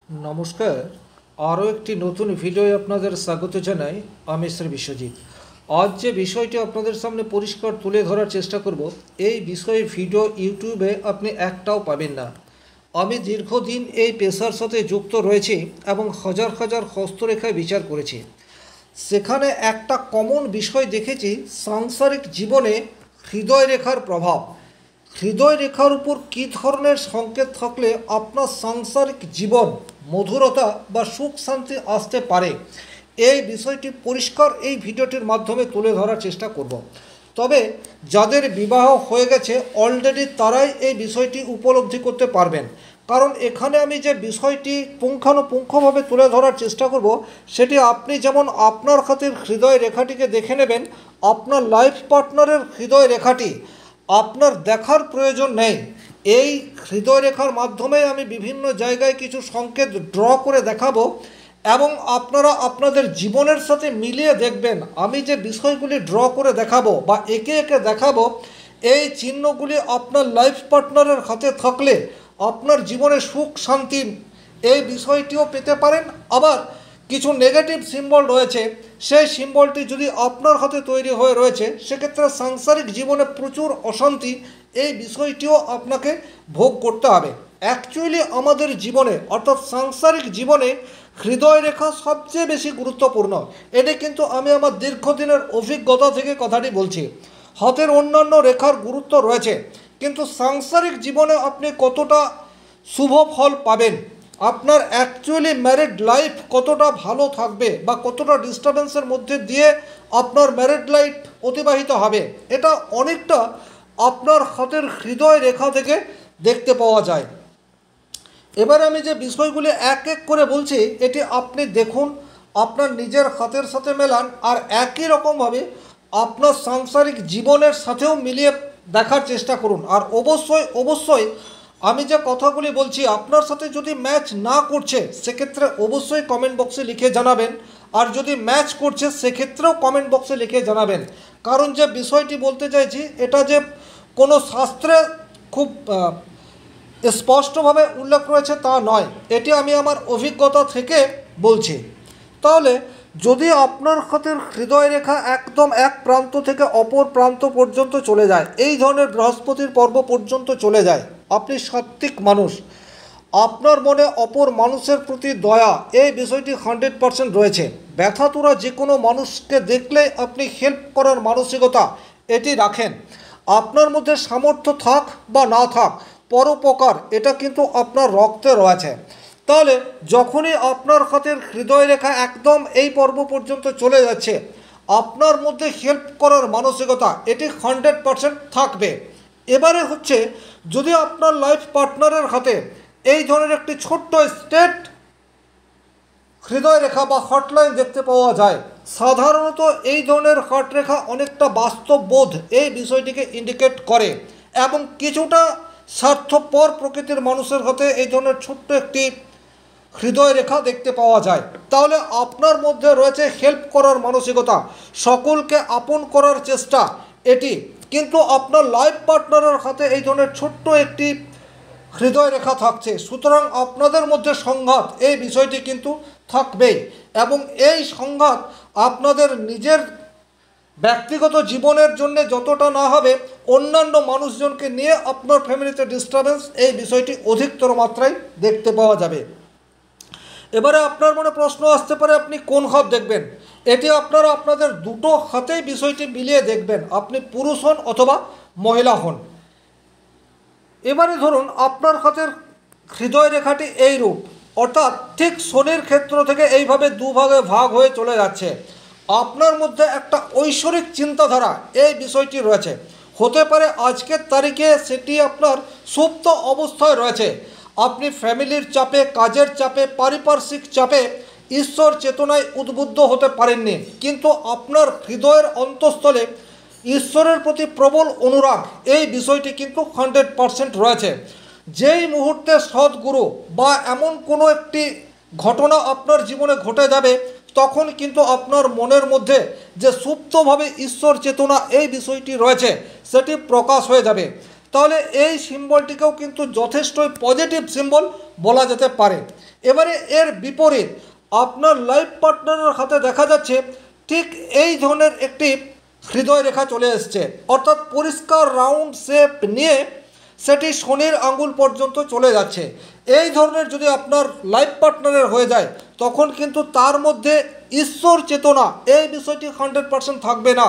নমস্কার। আরও একটি নতুন ভিডিওয় আপনাদের স্বাগত জানাই। আমি শ্রী বিশ্বজিৎ। আজ যে বিষয়টি আপনাদের সামনে পরিষ্কার তুলে ধরার চেষ্টা করব, এই বিষয়ে ভিডিও ইউটিউবে আপনি একটাও পাবেন না। আমি দীর্ঘদিন এই পেশার সাথে যুক্ত রয়েছি এবং হাজার হাজার হস্তরেখায় বিচার করেছি। সেখানে একটা কমন বিষয় দেখেছি, সাংসারিক জীবনে হৃদয় রেখার প্রভাব। হৃদয় রেখার উপর কী ধরনের সংকেত থাকলে আপনার সাংসারিক জীবন মধুরতা বা সুখ শান্তি আসতে পারে, এই বিষয়টি পরিষ্কার এই ভিডিওটির মাধ্যমে তুলে ধরার চেষ্টা করব। তবে যাদের বিবাহ হয়ে গেছে অলরেডি তারাই এই বিষয়টি উপলব্ধি করতে পারবেন, কারণ এখানে আমি যে বিষয়টি পুঙ্খানুপুঙ্খভাবে তুলে ধরার চেষ্টা করব, সেটি আপনি যেমন আপনার হাতের হৃদয় রেখাটিকে দেখে নেবেন, আপনার লাইফ পার্টনারের হৃদয় রেখাটি আপনার দেখার প্রয়োজন নেই। এই হৃদয় রেখার মাধ্যমে আমি বিভিন্ন জায়গায় কিছু সংকেত ড্র করে দেখাবো এবং আপনারা আপনাদের জীবনের সাথে মিলিয়ে দেখবেন। আমি যে বিষয়গুলি ড্র করে দেখাবো বা একে একে দেখাবো, এই চিহ্নগুলি আপনার লাইফ পার্টনারের হাতে থাকলে আপনার জীবনে সুখ শান্তি এই বিষয়টিও পেতে পারেন। আবার কিছু নেগেটিভ সিম্বল রয়েছে, সেই সিম্বলটি যদি আপনার হাতে তৈরি হয়ে রয়েছে, সেক্ষেত্রে সাংসারিক জীবনে প্রচুর অশান্তি এই বিষয়টিও আপনাকে ভোগ করতে হবে। অ্যাকচুয়ালি আমাদের জীবনে অর্থাৎ সাংসারিক জীবনে হৃদয় রেখা সবচেয়ে বেশি গুরুত্বপূর্ণ। এটি কিন্তু আমি আমার দীর্ঘদিনের অভিজ্ঞতা থেকে কথাটি বলছি। হাতের অন্যান্য রেখার গুরুত্ব রয়েছে, কিন্তু সাংসারিক জীবনে আপনি কতটা শুভ ফল পাবেন, আপনার অ্যাকচুয়ালি ম্যারিড লাইফ কতটা ভালো থাকবে বা কতটা ডিস্টারবেন্সের মধ্যে দিয়ে আপনার ম্যারিড লাইফ অতিবাহিত হবে, এটা অনেকটা আপনার হাতের হৃদয় রেখা থেকে দেখতে পাওয়া যায়। এবার আমি যে বিষয়গুলি এক এক করে বলছি, এটি আপনি দেখুন, আপনার নিজের হাতের সাথে মেলান, আর একই রকমভাবে আপনার সাংসারিক জীবনের সাথেও মিলিয়ে দেখার চেষ্টা করুন। আর অবশ্যই অবশ্যই আমি যে কথাগুলি বলছি আপনার সাথে যদি ম্যাচ না করছে, সেক্ষেত্রে অবশ্যই কমেন্ট বক্সে লিখে জানাবেন, আর যদি ম্যাচ করছে সেক্ষেত্রেও কমেন্ট বক্সে লিখে জানাবেন। কারণ যে বিষয়টি বলতে চাইছি, এটা যে কোনো শাস্ত্রে খুব স্পষ্টভাবে উল্লেখ রয়েছে তা নয়, এটি আমি আমার অভিজ্ঞতা থেকে বলছি। তাহলে যদি আপনার হাতের হৃদয় রেখা একদম এক প্রান্ত থেকে অপর প্রান্ত পর্যন্ত চলে যায়, এই ধরনের বৃহস্পতির পর্ব পর্যন্ত চলে যায়, আপনি সাত্ত্বিক মানুষ, আপনার মনে অপর মানুষের প্রতি দয়া এই বিষয়টি 100% রয়েছে, ব্যথাতুরা যে কোনো মানুষকে দেখলে আপনি হেল্প করার মানসিকতা এটি রাখেন, আপনার মধ্যে সামর্থ্য থাক বা না থাক পরোপকার এটা কিন্তু আপনার রক্তে রয়েছে। তাহলে যখনই আপনার হাতের হৃদয় রেখা একদম এই পর্ব পর্যন্ত চলে যাচ্ছে, আপনার মধ্যে হেল্প করার মানসিকতা এটি 100% থাকবে। এবারে হচ্ছে, যদি আপনার লাইফ পার্টনারের হাতে এই ধরনের একটি ছোট্ট স্টেট হৃদয় রেখা বা হটলাইন দেখতে পাওয়া যায়, সাধারণত এই ধরনের হট রেখা অনেকটা বাস্তববোধ এই বিষয়টিকে ইন্ডিকেট করে, এবং কিছুটা স্বার্থপর প্রকৃতির মানুষের হাতে এই ধরনের ছোট্ট একটি হৃদয় রেখা দেখতে পাওয়া যায়। তাহলে আপনার মধ্যে রয়েছে হেল্প করার মানসিকতা, সকলকে আপন করার চেষ্টা এটি, কিন্তু আপনার লাইফ পার্টনারের হাতে এই ধরনের ছোট্ট একটি হৃদয় রেখা থাকছে, সুতরাং আপনাদের মধ্যে সংঘাত এই বিষয়টি কিন্তু থাকবেই, এবং এই সংঘাত আপনাদের নিজের ব্যক্তিগত জীবনের জন্য যতটা না হবে, অন্যান্য মানুষজনকে নিয়ে আপনার ফ্যামিলিতে ডিস্টারবেন্স এই বিষয়টি অধিকতর মাত্রায় দেখতে পাওয়া যাবে। এবারে আপনার মনে প্রশ্ন আসতে পারে, আপনি কোন হাত দেখবেন? এটি আপনারা আপনাদের দুটো হাতেই বিষয়টি মিলিয়ে দেখবেন, আপনি পুরুষ হন অথবা মহিলা হন। এবারে ধরুন আপনার হাতের হৃদয় রেখাটি এই রূপ, অর্থাৎ ঠিক শনির ক্ষেত্র থেকে এইভাবে দুভাগে ভাগ হয়ে চলে যাচ্ছে। আপনার মধ্যে একটা ঐশ্বরিক চিন্তাধারা এই বিষয়টি রয়েছে, হতে পারে আজকের তারিখে সেটি আপনার সুপ্ত অবস্থায় রয়েছে। আপনি ফ্যামিলির চাপে, কাজের চাপে, পারিপার্শ্বিক চাপে ঈশ্বর চেতনায় উদ্বুদ্ধ হতে পারেননি, কিন্তু আপনার হৃদয়ের অন্তঃস্থলে ঈশ্বরের প্রতি প্রবল অনুরাগ এই বিষয়টি কিন্তু 100% রয়েছে। যেই মুহূর্তে সদ্গুরু বা এমন কোনো একটি ঘটনা আপনার জীবনে ঘটে যাবে, তখন কিন্তু আপনার মনের মধ্যে যে সুপ্তভাবে ঈশ্বর চেতনা এই বিষয়টি রয়েছে সেটি প্রকাশ হয়ে যাবে। তাহলে এই সিম্বলটিকেও কিন্তু যথেষ্টই পজিটিভ সিম্বল বলা যেতে পারে। এবারে এর বিপরীত আপনার লাইফ পার্টনারের হাতে দেখা যাচ্ছে ঠিক এই ধরনের একটি হৃদয় রেখা চলে এসছে, অর্থাৎ পরিষ্কার রাউন্ড শেপ নিয়ে সেটি শনির আঙ্গুল পর্যন্ত চলে যাচ্ছে। এই ধরনের যদি আপনার লাইফ পার্টনারের হয়ে যায় তখন কিন্তু তার মধ্যে ঈশ্বর চেতনা এই বিষয়টি 100% থাকবে না।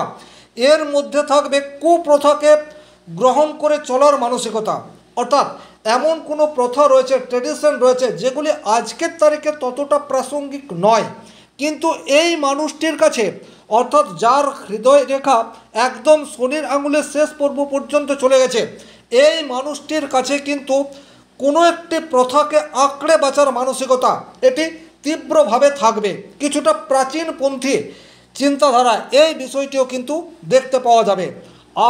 এর মধ্যে থাকবে কুপ্রথাকে গ্রহণ করে চলার মানসিকতা, অর্থাৎ এমন কোনো প্রথা রয়েছে, ট্র্যাডিশন রয়েছে যেগুলি আজকের তারিখে ততটা প্রাসঙ্গিক নয়, কিন্তু এই মানুষটির কাছে, অর্থাৎ যার হৃদয় রেখা একদম শনির আঙুলের শেষ পর্ব পর্যন্ত চলে গেছে, এই মানুষটির কাছে কিন্তু কোনো একটি প্রথাকে আঁকড়ে বাঁচার মানসিকতা এটি তীব্রভাবে থাকবে। কিছুটা প্রাচীনপন্থী চিন্তাধারা এই বিষয়টিও কিন্তু দেখতে পাওয়া যাবে।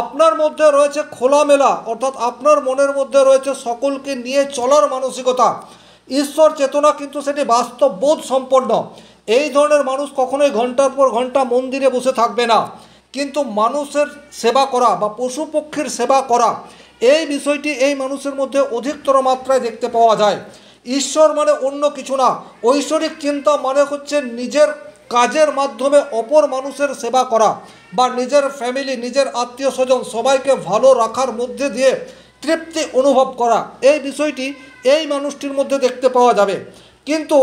আপনার মধ্যে রয়েছে খোলামেলা, অর্থাৎ আপনার মনের মধ্যে রয়েছে সকলকে নিয়ে চলার মানসিকতা, ঈশ্বর চেতনা, কিন্তু সেটি বাস্তববোধ সম্পন্ন। এই ধরনের মানুষ কখনোই ঘন্টার পর ঘন্টা মন্দিরে বসে থাকবে না, কিন্তু মানুষের সেবা করা বা পশু পক্ষীর সেবা করা এই বিষয়টি এই মানুষের মধ্যে অধিকতর মাত্রায় দেখতে পাওয়া যায়। ঈশ্বর মানে অন্য কিছু না, ঐশ্বরিক চিন্তা মানে হচ্ছে নিজের কাজের মাধ্যমে অপর মানুষের সেবা করা বা নিজের ফ্যামিলি, নিজের আত্মীয় স্বজন সবাইকে ভালো রাখার মধ্যে দিয়ে তৃপ্তি অনুভব করা, এই বিষয়টি এই মানুষটির মধ্যে দেখতে পাওয়া যাবে। কিন্তু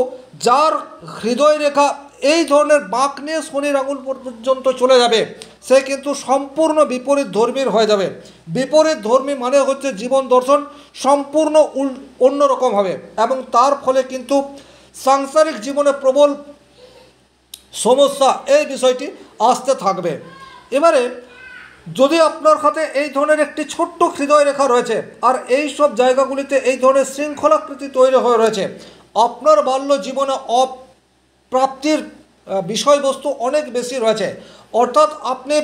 যার হৃদয় রেখা এই ধরনের বাঁক নিয়ে শনির আঙুল পর্যন্ত চলে যাবে সে কিন্তু সম্পূর্ণ বিপরীত ধর্মীর হয়ে যাবে। বিপরীত ধর্মী মানে হচ্ছে জীবন দর্শন সম্পূর্ণ অন্যরকম হবে এবং তার ফলে কিন্তু সাংসারিক জীবনে প্রবল সমস্যা এই বিষয়টি আসতে থাকবে। এবারে যদি আপনার হাতে এই ধরনের একটি ছোট্ট হৃদয় রেখা রয়েছে আর এই সব জায়গাগুলিতে এই ধরনের শৃঙ্খলাকৃতি তৈরি হয়ে রয়েছে, আপনার বাল্য জীবনে অপ্রাপ্তির বিষয়বস্তু অনেক বেশি রয়েছে, অর্থাৎ আপনি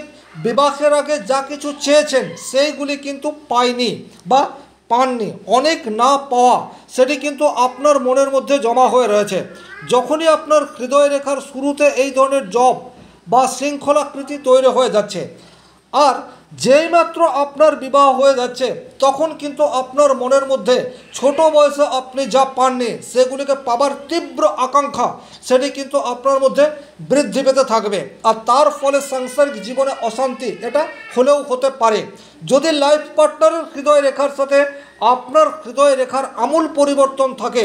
বিবাহের আগে যা কিছু চেয়েছেন সেইগুলি কিন্তু পায়নি বা পাননি, অনেক না পাওয়া সেটি কিন্তু আপনার মনের মধ্যে জমা হয়ে রয়েছে। যখনই আপনার হৃদয় রেখার শুরুতে এই ধরনের জব বা শৃঙ্খলাকৃতি তৈরি হয়ে যাচ্ছে আর যেইমাত্র আপনার বিবাহ হয়ে যাচ্ছে তখন কিন্তু আপনার মনের মধ্যে ছোট বয়সে আপনি যা পাননি সেগুলিকে পাবার তীব্র আকাঙ্ক্ষা সেটি কিন্তু আপনার মধ্যে বৃদ্ধি পেতে থাকবে আর তার ফলে সাংসারিক জীবনে অশান্তি এটা হলেও হতে পারে। যদি লাইফ পার্টনারের হৃদয় রেখার সাথে আপনার হৃদয় রেখার আমূল পরিবর্তন থাকে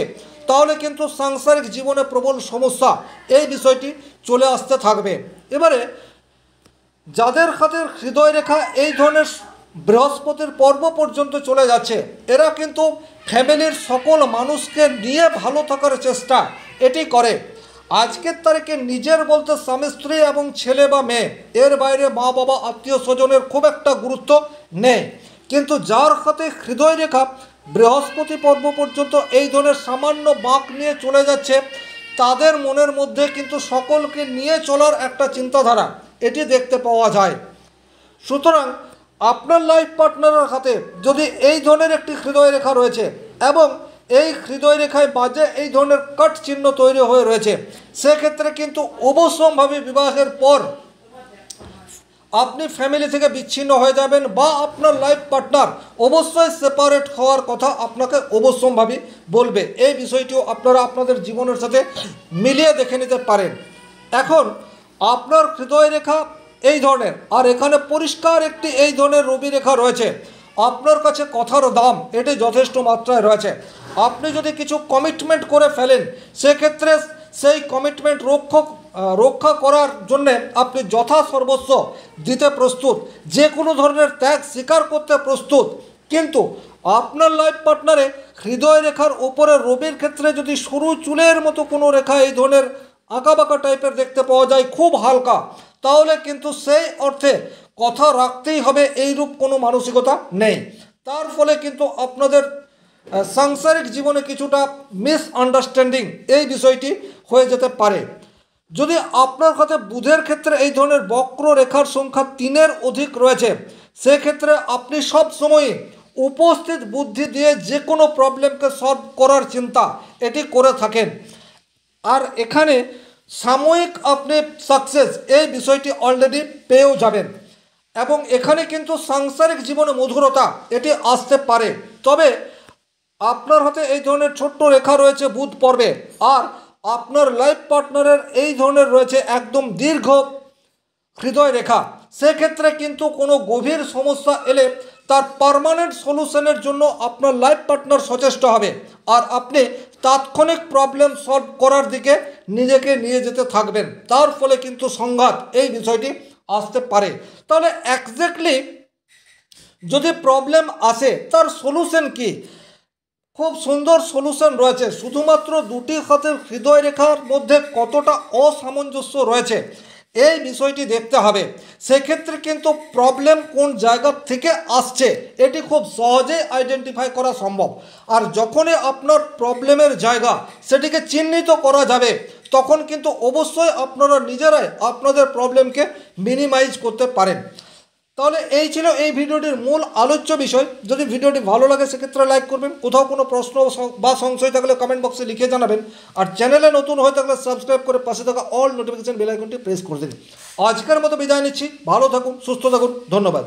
তাহলে কিন্তু সাংসারিক জীবনে প্রবল সমস্যা এই বিষয়টি চলে আসতে থাকবে। এবারে যাদের হাতের হৃদয় রেখা এই ধরনের বৃহস্পতির পর্ব পর্যন্ত চলে যাচ্ছে এরা কিন্তু ফ্যামিলির সকল মানুষকে নিয়ে ভালো থাকার চেষ্টা এটি করে। আজকের তারিখে নিজের বলতে স্বামী স্ত্রী এবং ছেলে বা মেয়ে, এর বাইরে মা বাবা আত্মীয় স্বজনের খুব একটা গুরুত্ব নেই, কিন্তু যার হাতে হৃদয় রেখা বৃহস্পতি পর্ব পর্যন্ত এই ধরনের সামান্য বাঁক নিয়ে চলে যাচ্ছে তাদের মনের মধ্যে কিন্তু সকলকে নিয়ে চলার একটা চিন্তাধারা এটি দেখতে পাওয়া যায়। সুতরাং আপনার লাইফ পার্টনারের হাতে যদি এই ধরনের একটি হৃদয় রেখা রয়েছে এবং এই হৃদয় রেখায় মাঝে এই ধরনের কাট চিহ্ন তৈরি হয়ে রয়েছে সেক্ষেত্রে কিন্তু অবশ্যম্ভাবী বিবাহের পর আপনি ফ্যামিলি থেকে বিচ্ছিন্ন হয়ে যাবেন বা আপনার লাইফ পার্টনার অবশ্যই সেপারেট হওয়ার কথা আপনাকে অবশ্যম্ভাবী বলবে। এই বিষয়টিও আপনারা আপনাদের জীবনের সাথে মিলিয়ে দেখে নিতে পারেন। এখন আপনার হৃদয় রেখা এই ধরনের আর এখানে পরিষ্কার একটি এই ধরনের রবি রেখা রয়েছে, আপনার কাছে কথার দাম এটি যথেষ্ট মাত্রায় রয়েছে। আপনি যদি কিছু কমিটমেন্ট করে ফেলেন সেক্ষেত্রে সেই কমিটমেন্ট রক্ষা করার জন্যে আপনি যথাসর্বস্ব দিতে প্রস্তুত, যে কোনো ধরনের ত্যাগ স্বীকার করতে প্রস্তুত। কিন্তু আপনার লাইফ পার্টনারে হৃদয় রেখার উপরে রবির ক্ষেত্রে যদি সরু চুলের মতো কোনো রেখা এই ধরনের আঁকাবাঁকা টাইপের দেখতে পাওয়া যায় খুব হালকা, তাহলে কিন্তু সেই অর্থে কথা রাখতেই হবে এইরূপ কোনো মানসিকতা নেই। তার ফলে কিন্তু আপনাদের সাংসারিক জীবনে কিছুটা মিসআন্ডারস্ট্যান্ডিং এই বিষয়টি হয়ে যেতে পারে। যদি আপনার কাছে বুধের ক্ষেত্রে এই ধরনের বক্র রেখার সংখ্যা 3-এর অধিক রয়েছে সেক্ষেত্রে আপনি সব সময় উপস্থিত বুদ্ধি দিয়ে যে কোনো প্রবলেমকে সলভ করার চিন্তা এটি করে থাকেন আর এখানে সাময়িক আপনি সাকসেস এই বিষয়টি অলরেডি পেয়েও যাবেন এবং এখানে কিন্তু সাংসারিক জীবনে মধুরতা এটি আসতে পারে। তবে আপনার হাতে এই ধরনের ছোট্ট রেখা রয়েছে বুধ পর্বে, আর আপনার লাইফ পার্টনারের এই ধরনের রয়েছে একদম দীর্ঘ হৃদয় রেখা, সেক্ষেত্রে কিন্তু কোনো গভীর সমস্যা এলে তার পার্মানেন্ট সলিউশনের জন্য আপনার লাইফ পার্টনার সচেষ্ট হবে, আর আপনি তাৎক্ষণিক প্রবলেম সলভ করার দিকে নিজেকে নিয়ে যেতে থাকবেন। তার ফলে কিন্তু সংঘাত এই বিষয়টি আসতে পারে। তাহলে এক্স্যাক্টলি যদি প্রবলেম আসে তার সলিউশন কি? খুব সুন্দর সলিউশন রয়েছে, শুধুমাত্র দুটি হাতের হৃদয় রেখার মধ্যে কতটা অসামঞ্জস্য রয়েছে এই বিষয়টি দেখতে হবে। সেক্ষেত্রে কিন্তু প্রবলেম কোন জায়গা থেকে আসছে এটি খুব সহজেই আইডেন্টিফাই করা সম্ভব। আর যখনই আপনার প্রবলেমের জায়গা সেটিকে চিহ্নিত করা যাবে, তখন কিন্তু অবশ্যই আপনারা নিজেরাই আপনাদের প্রবলেমকে মিনিমাইজ করতে পারেন। তাহলে এই ছিল এই ভিডিওটির মূল আলোচ্য বিষয়। যদি ভিডিওটি ভালো লাগে সেক্ষেত্রে লাইক করবেন, কোথাও কোনো প্রশ্ন বা সংশয় থাকলে কমেন্ট বক্সে লিখে জানাবেন, আর চ্যানেলে নতুন হয়ে থাকলে সাবস্ক্রাইব করে পাশে থাকা অল নোটিফিকেশন বেল আইকনটি প্রেস করে দিন। আজকের মতো বিদায় নিচ্ছি, ভালো থাকুন, সুস্থ থাকুন, ধন্যবাদ।